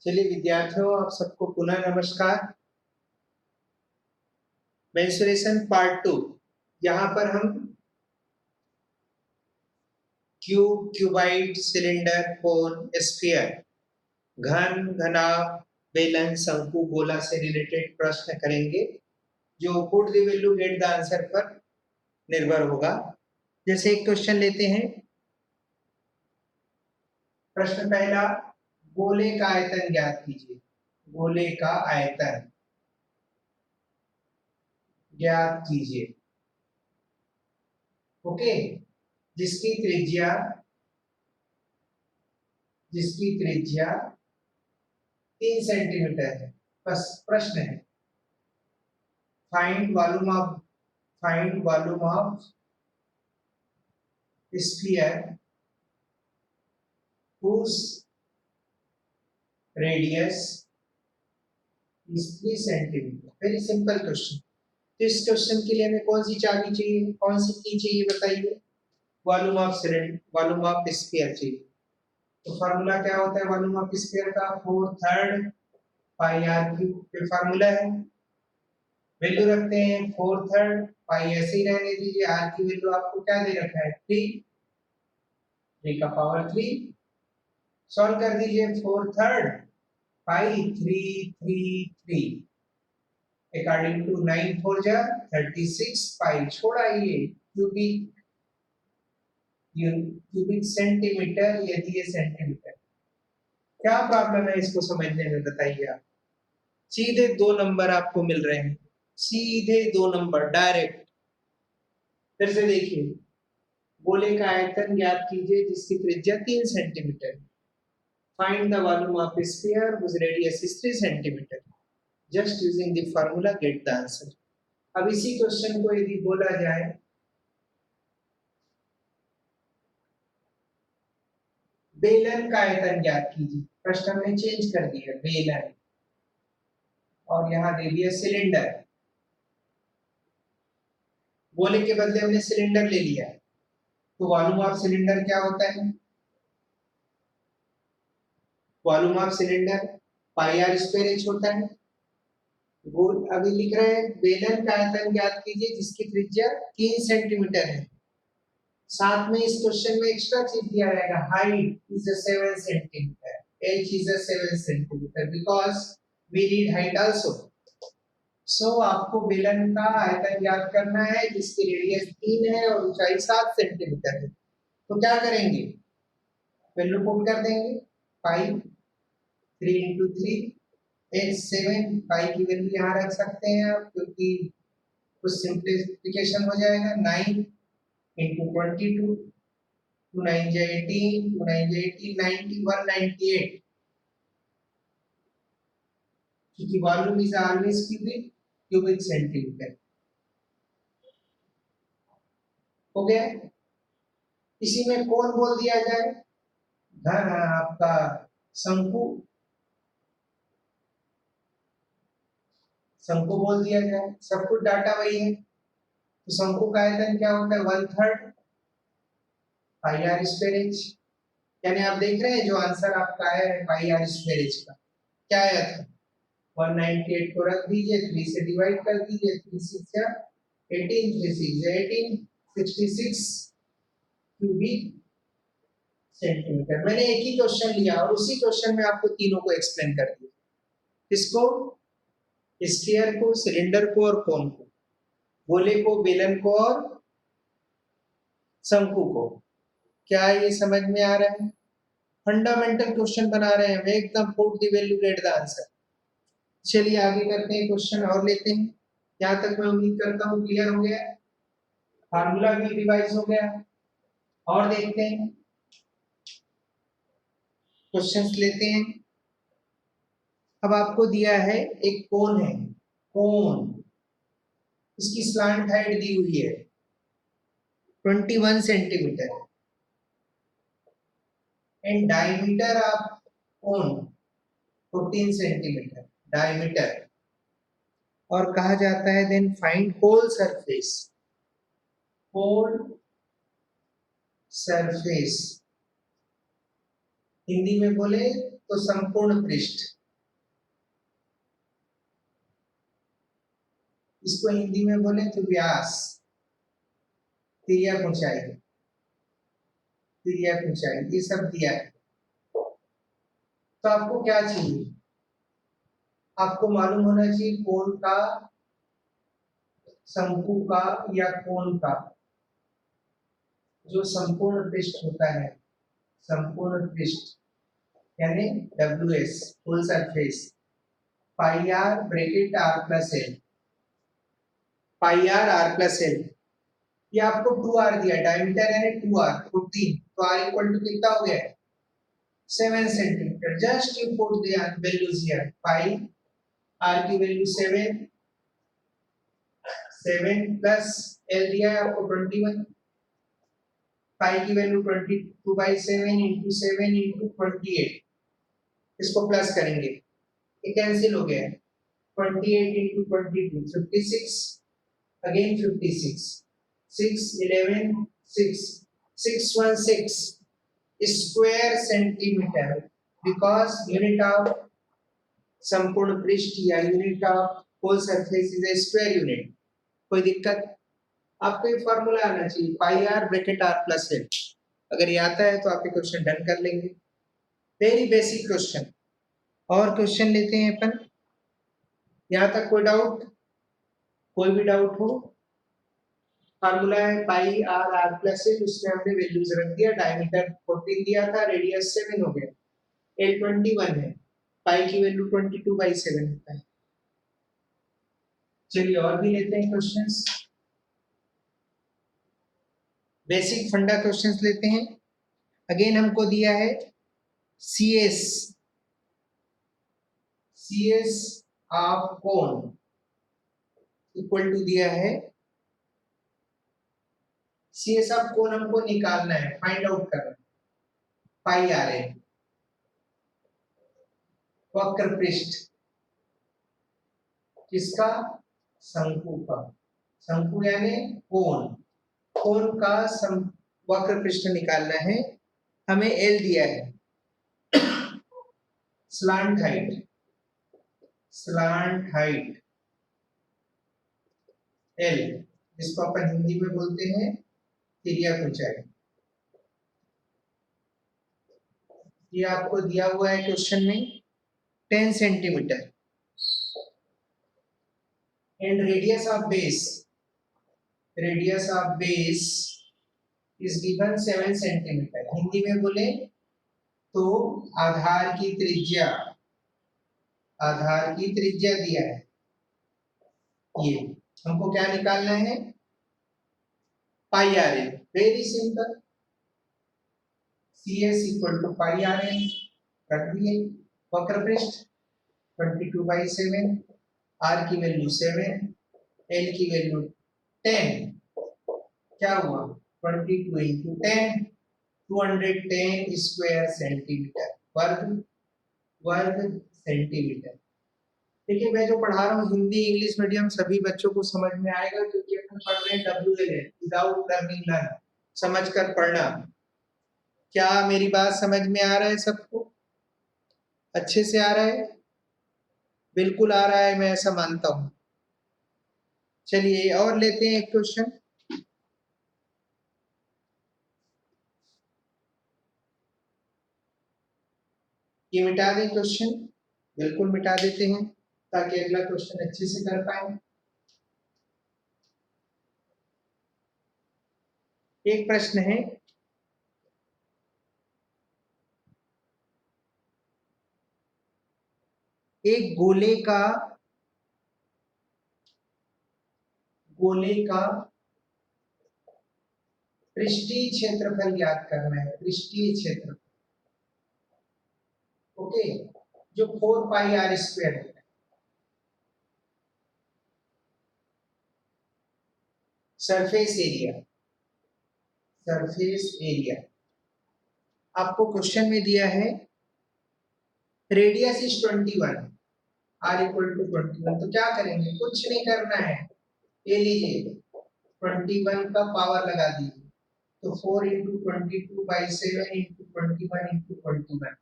चलिए विद्यार्थियों, आप सबको पुनः नमस्कार। Mensuration part 2। यहाँ पर हम क्यूब, क्यूबाइड, सिलेंडर, कोन, स्फीयर, घन, घनाभ, बेलन, शंकु, गोला से रिलेटेड प्रश्न करेंगे जो put the value get the answer पर निर्भर होगा। जैसे एक क्वेश्चन लेते हैं। प्रश्न पहला, गोले का आयतन ज्ञात कीजिए। गोले का आयतन ज्ञात कीजिए। ओके, जिसकी त्रिज्या 3 सेंटीमीटर है। बस प्रश्न है, find volume of sphere whose radius is 3 centimetre. Very simple question. तो इस क्वेश्चन के लिए हमें कौन सी चाबी चाहिए, कौन सी की चाहिए बताइए? वॉल्यूम ऑफ स्फीयर चाहिए। तो फार्मूला क्या होता है वॉल्यूम ऑफ स्फीयर का? 4/3 पाई आर क्यूब। फिर फार्मूला है, वैल्यू रखते हैं 4/3 पाई, ऐसे ही रहने दीजिए। आर की वैल्यू आपको क्या दे रखा है? 3 का पावर 3। सॉल्व कर दीजिए। 4/3 पाई 3 अकॉर्डिंग टू 9 4 जा 36 पाई, छोड़ाइए क्यूबिक सेंटीमीटर, यदि ये सेंटीमीटर। क्या प्रॉब्लम है इसको समझने में, बताइए आप। सीधे 2 नंबर आपको मिल रहे हैं, सीधे 2 नंबर डायरेक्ट। फिर से देखिए, गोले का आयतन ज्ञात कीजिए जिसकी त्रिज्या 3 centimetre. Find the volume of sphere whose radius is 3 centimetre. Just using the formula get the answer. अब इसी क्वेश्चन को यदि बोला जाए, बेलन का आयतन ज्ञात कीजिए। प्रश्न हमने चेंज कर दिया, बेलन, और यहां दे दिया सिलेंडर। गोले के बदले हमने सिलेंडर ले लिया। तो वॉल्यूम ऑफ सिलेंडर क्या होता है? Volume of cylinder pi are square h होता है। गोल अभी लिख रहे हैं, बेलन का आयतन ज्ञात कीजिए जिसकी त्रिज्या 3 सेंटीमीटर है। साथ में इस क्वेश्चन में एक्स्ट्रा चीज दिया रहेगा, height is 7 centimetre, H is 7 centimetre, because we need height also. So आपको बेलन का आयतन ज्ञात करना है जिसकी रेडियस 3 है और ऊंचाई 7 सेंटीमीटर है। तो क्या करेंगे? वैल्यू पुट कर देंगे। पाई 3 × 3 एच 7, पाई की वैल्यू यहाँ रख सकते हैं आप, क्योंकि कुछ सिंप्लीफिकेशन हो जाएगा। 9 × 22, 2 9 जा 18, 2 9 जा 18, 90, 198। क्योंकि volume is always cubic centimetre. हो गया। इसी में कौन बोल दिया जाए? घन आपका शंकु बोल दिया जाए। सब कुछ डाटा वही है। तो शंकु का आयतन क्या होता है? 1/3 पाई आर स्क्वायर एच। यानी आप देख रहे हैं जो आंसर आपका आया है पाई आर स्क्वायर एच का, क्या आया था? 198 को रख दीजिए, 3 से डिवाइड कर दीजिए, 3 6 या 18, 3 6 18, 66 क्यूबिक सेंटीमीटर। मैंने एक ही क्वेश्चन लिया और उसी क्वेश्चन में आपको तीनों को एक्सप्लेन कर दिया। इसको, स्फीयर को, सिलेंडर को और कोन को, गोले को, बेलन को और शंकु को। क्या ये समझ में आ रहा है? फंडामेंटल क्वेश्चन बना रहे हैं हम, एकदम put the value get the answer. चलिए आगे करते हैं, क्वेश्चन और लेते हैं। यहाँ तक मैं उम्मीद करता हूँ क्लियर हो गया, फार्मूला भी रिवाइज हो गया। और देखते हैं, क्वेश्चंस लेते हैं। अब आपको दिया है एक कोन है, कोन, इसकी स्लांट हाइट दी हुई है 21 centimetre and diameter of cone 14 centimetre diameter. और कहा जाता है then find whole surface, Hindi में बोले तो संपूर्ण पृष्ठ। इसको हिंदी में बोले तो व्यास, तिर्यक ऊंचाई, तिर्यक ऊंचाई, ये सब दिया है। तो आपको क्या चाहिए, आपको मालूम होना चाहिए कोण का, शंकु का या कोण का जो संपूर्ण पृष्ठ होता है, संपूर्ण पृष्ठ यानी WS full surface, pi R bracket R plus L, pi R R plus L, ये आपको 2R दिया, डायमीटर यानी 2R 14, तो R इक्वल टू कितना हो गया 7 centimetre. Just you put the values here, pi R की वैल्यू 7 प्लस L दिया है आपको 21, पाई की वैल्यू 22/7 इंटू 7 इंटू 28, इसको प्लस करेंगे, ये कैंसिल हो गया, 28 into 22 56, again 56, 6 11 6 616 square centimetre, because unit of संपूर्ण पृष्ठ या unit of whole surface is a square unit. कोई दिक्कत, आपको ये फॉर्मूला आना चाहिए, pi R bracket R plus L, अगर ये आता है तो आप ये क्वेश्चन डन कर लेंगे, वेरी बेसिक क्वेश्चन। और क्वेश्चन लेते हैं अपन, यहाँ तक कोई डाउट, कोई भी डाउट हो, फार्मूला है pi R R plus L, उसमें हमने वैल्यूज रख दिया, डायमीटर 14 दिया था, रेडियस 7 हो गया, L 21 है, पाई की वैल्यू 22/7 होता है। चलिए और भी लेते हैं क्वेश्चंस, बेसिक फंडा क्वेश्चंस लेते हैं। अगेन हमको दिया है CS, CS ऑफ कोण इक्वल टू दिया है, CS ऑफ कोण हमको निकालना है, फाइंड आउट करना है, पाई आर है, वक्र पृष्ठ किसका, शंकु का, शंकु यानी कोण, कोण का वक्र पृष्ठ निकालना है, हमें L दिया है, slant height, slant height L, जिसको अपन हिंदी में बोलते हैं तिर्यक ऊंचाई, ये आपको दिया हुआ है क्वेश्चन में 10 centimetre, and radius of base, radius of base is given 7 centimetre. Hindi में बोले तो आधार की त्रिज्या, आधार की त्रिज्या दिया है, ये हमको क्या निकालना है, pi R L, very simple, CS equal to pi R L रख दिए, वक्र पृष्ठ 22/7, R की वैल्यू 7, L की वैल्यू 10, क्या हुआ 22 इंटू 10, 210 स्क्वायर सेंटीमीटर, वर्ग, वर्ग सेंटीमीटर। देखिए मैं जो पढ़ा रहा हूँ हिंदी इंग्लिश मीडियम सभी बच्चों को समझ में आएगा, क्योंकि अपन पढ़ रहे हैं WLN, विदाउट लर्निंग लर्न, समझ कर पढ़ना। क्या मेरी बात समझ में आ रहा है सबको, अच्छे से आ रहा है, बिल्कुल आ रहा है, मैं ऐसा मानता हूँ। चलिए और लेते हैं एक क्वेश्चन, ये मिटा दें क्वेश्चन, बिल्कुल मिटा देते हैं ताकि अगला क्वेश्चन अच्छे से कर पाए। एक प्रश्न है, एक गोले का, गोले का पृष्ठीय क्षेत्रफल ज्ञात करना है, पृष्ठीय क्षेत्रफल, ओके, जो 4 पाई आर स्क्वायर है, सरफेस एरिया, सरफेस एरिया आपको क्वेश्चन में दिया है, radius is 21, R equal to 21, तो क्या करेंगे, कुछ नहीं करना है, ये लीजिए 21 का पावर लगा दीजिए, तो 4 इंटू 22/7 इंटू 21 इंटू 21,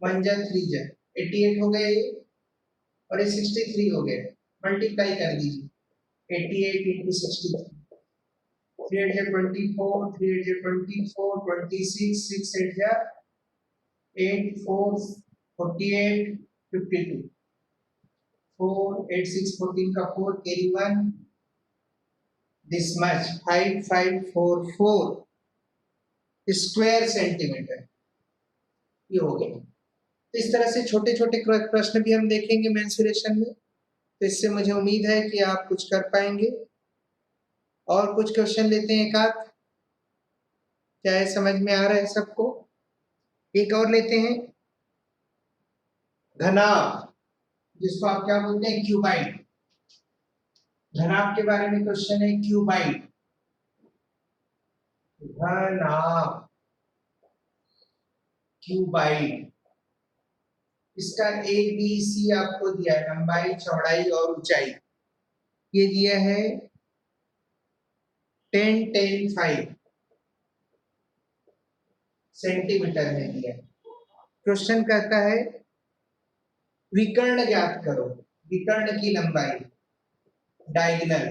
1 जा 3 जा 88 हो गए, और ये 63 हो गए, मल्टीप्लाई कर दीजिए, 88 into 63, 3 8 जा 24, 3 8 जा 24, 26, 6 8 जा 8, 4 48, 52, 4 8 6 14 का 4 carry 1, this much 5544 square centimetre, ये हो गया। तो इस तरह से छोटे छोटे प्रश्न भी हम देखेंगे मेंसुरेशन में, तो इससे मुझे उम्मीद है कि आप कुछ कर पाएंगे। और कुछ क्वेश्चन लेते हैं एक आध, क्या है समझ में आ रहा है सबको? एक और लेते हैं, घनाभ, जिसको आप क्या बोलते हैं, क्यूबाइड। घनाभ के बारे में क्वेश्चन है, क्यूबाइड, घनाभ, क्यूबाइड। इसका ए बी सी आपको दिया है, लंबाई चौड़ाई और ऊंचाई, ये दिया है 10 10 5 सेंटीमीटर में दिया है। क्वेश्चन कहता है विकर्ण ज्ञात करो, विकर्ण की लंबाई, डायगोनल।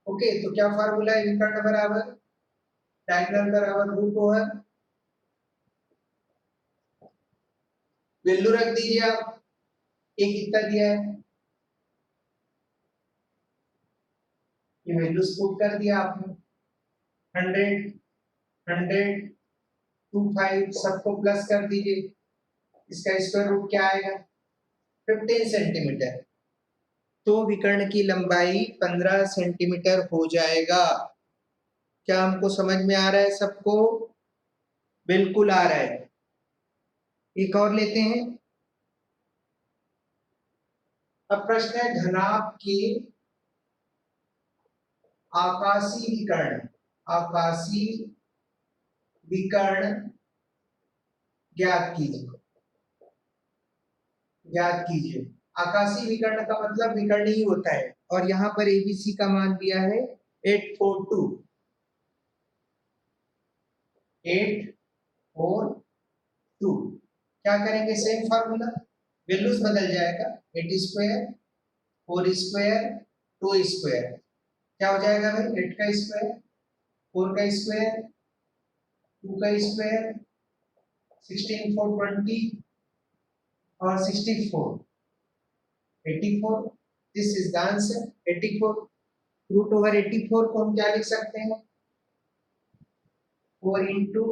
ओके, तो क्या फार्मूला है, विकर्ण बराबर डायगोनल बराबर रूट ओवर, वैल्यू रख दीजिए आप, एक कितना दिया है, ये वैल्यू पुट कर दिया आपने, 100 100 25 सबको प्लस कर दीजिए, इसका स्क्वायर रूट क्या आएगा, 15 सेंटीमीटर। तो विकर्ण की लंबाई 15 सेंटीमीटर हो जाएगा। क्या हमको समझ में आ रहा है सबको? बिल्कुल आ रहा है। एक और लेते हैं। अब प्रश्न है घनाभ की आकाशीय विकर्ण, आकाशीय विकर्ण ज्ञात कीजिए, ज्ञात कीजिए। आकाशीय विकर्ण का मतलब विकर्ण ही होता है, और यहाँ पर एबीसी का मान दिया है 842, 842। क्या करेंगे, सेम फार्मूला, वैल्यूज बदल जाएगा, 8 स्क्वायर 4 स्क्वायर 2 स्क्वायर, क्या हो जाएगा भाई, 8 का स्क्वायर 4 का स्क्वायर 2 का स्क्वायर 16 4 20 और 64 84, this is the answer 84। Root over 84 को हम क्या लिख सकते हैं, 4 into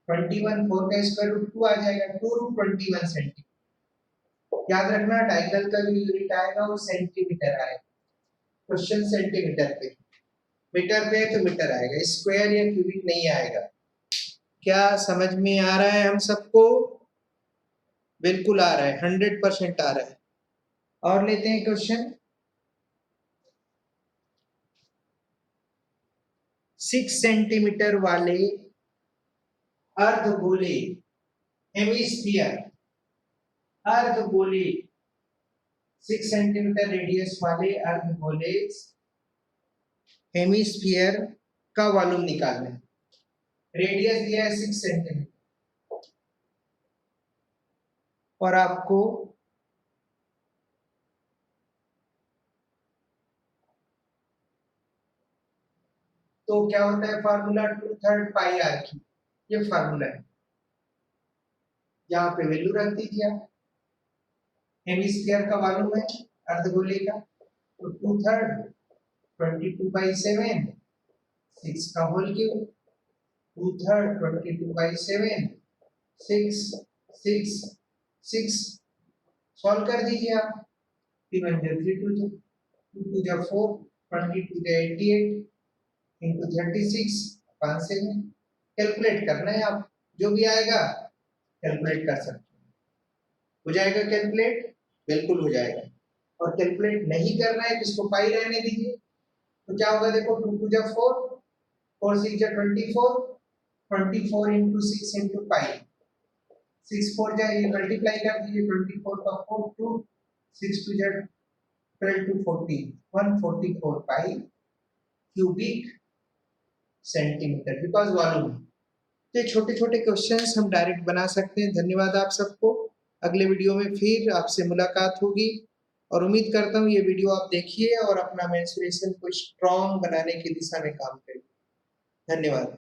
21, 4 का स्क्वायर रूट 2 आ जाएगा, 2 रूट 21 सेंटीमीटर। याद रखना डायगोनल का जो यूनिट आएगा वो सेंटीमीटर आएगा, क्वेश्चन सेंटीमीटर पे, मीटर पे तो मीटर आएगा, स्क्वायर या क्यूबिक नहीं आएगा। क्या समझ में आ रहा है हम सबको? बिल्कुल आ रहा है, 100% आ रहा है। और लेते हैं क्वेश्चन, 6 सेंटीमीटर वाले अर्धगोले, हेमिस्फीयर, अर्धगोले, 6 सेंटीमीटर रेडियस वाले अर्धगोले हेमिस्फीयर का वॉल्यूम निकालना है। रेडियस दिया है 6 सेंटीमीटर, और आपको तो क्या होता है फार्मूला, 2/3 पाई आर की, ये फार्मूला है, यहाँ पे वैल्यू रख दीजिए आप। हेमिस्फीयर का वॉल्यूम है अर्धगोले का, तो 2/3 22/7, 6 का होल क्यूब, 2/3 22/7, 6 6 6, सॉल्व कर दीजिए आप, 3 1 3 2 2 2 4 22 88 into 36 5 से कैलकुलेट करना है आप, जो भी आएगा कैलकुलेट कर सकते हैं। हो जाएगा कैलकुलेट, बिल्कुल हो जाएगा। और कैलकुलेट नहीं करना है तो इसको पाई रहने दीजिए, तो क्या होगा देखो, 2 2 जा 4, 4 6 जा 24, 24 into 6 into पाई, 6 4 जा ये मल्टीप्लाई कर दीजिए, 24 का 4 2, 6 2 जा 12 to 40, 144 pi cubic centimetre, because volume. तो ये छोटे छोटे क्वेश्चंस हम डायरेक्ट बना सकते हैं। धन्यवाद आप सबको, अगले वीडियो में फिर आपसे मुलाकात होगी। और उम्मीद करता हूँ ये वीडियो आप देखिए और अपना मेंस्ट्रुएशन को स्ट्रॉन्ग बनाने की दिशा में काम करिए। धन्यवाद।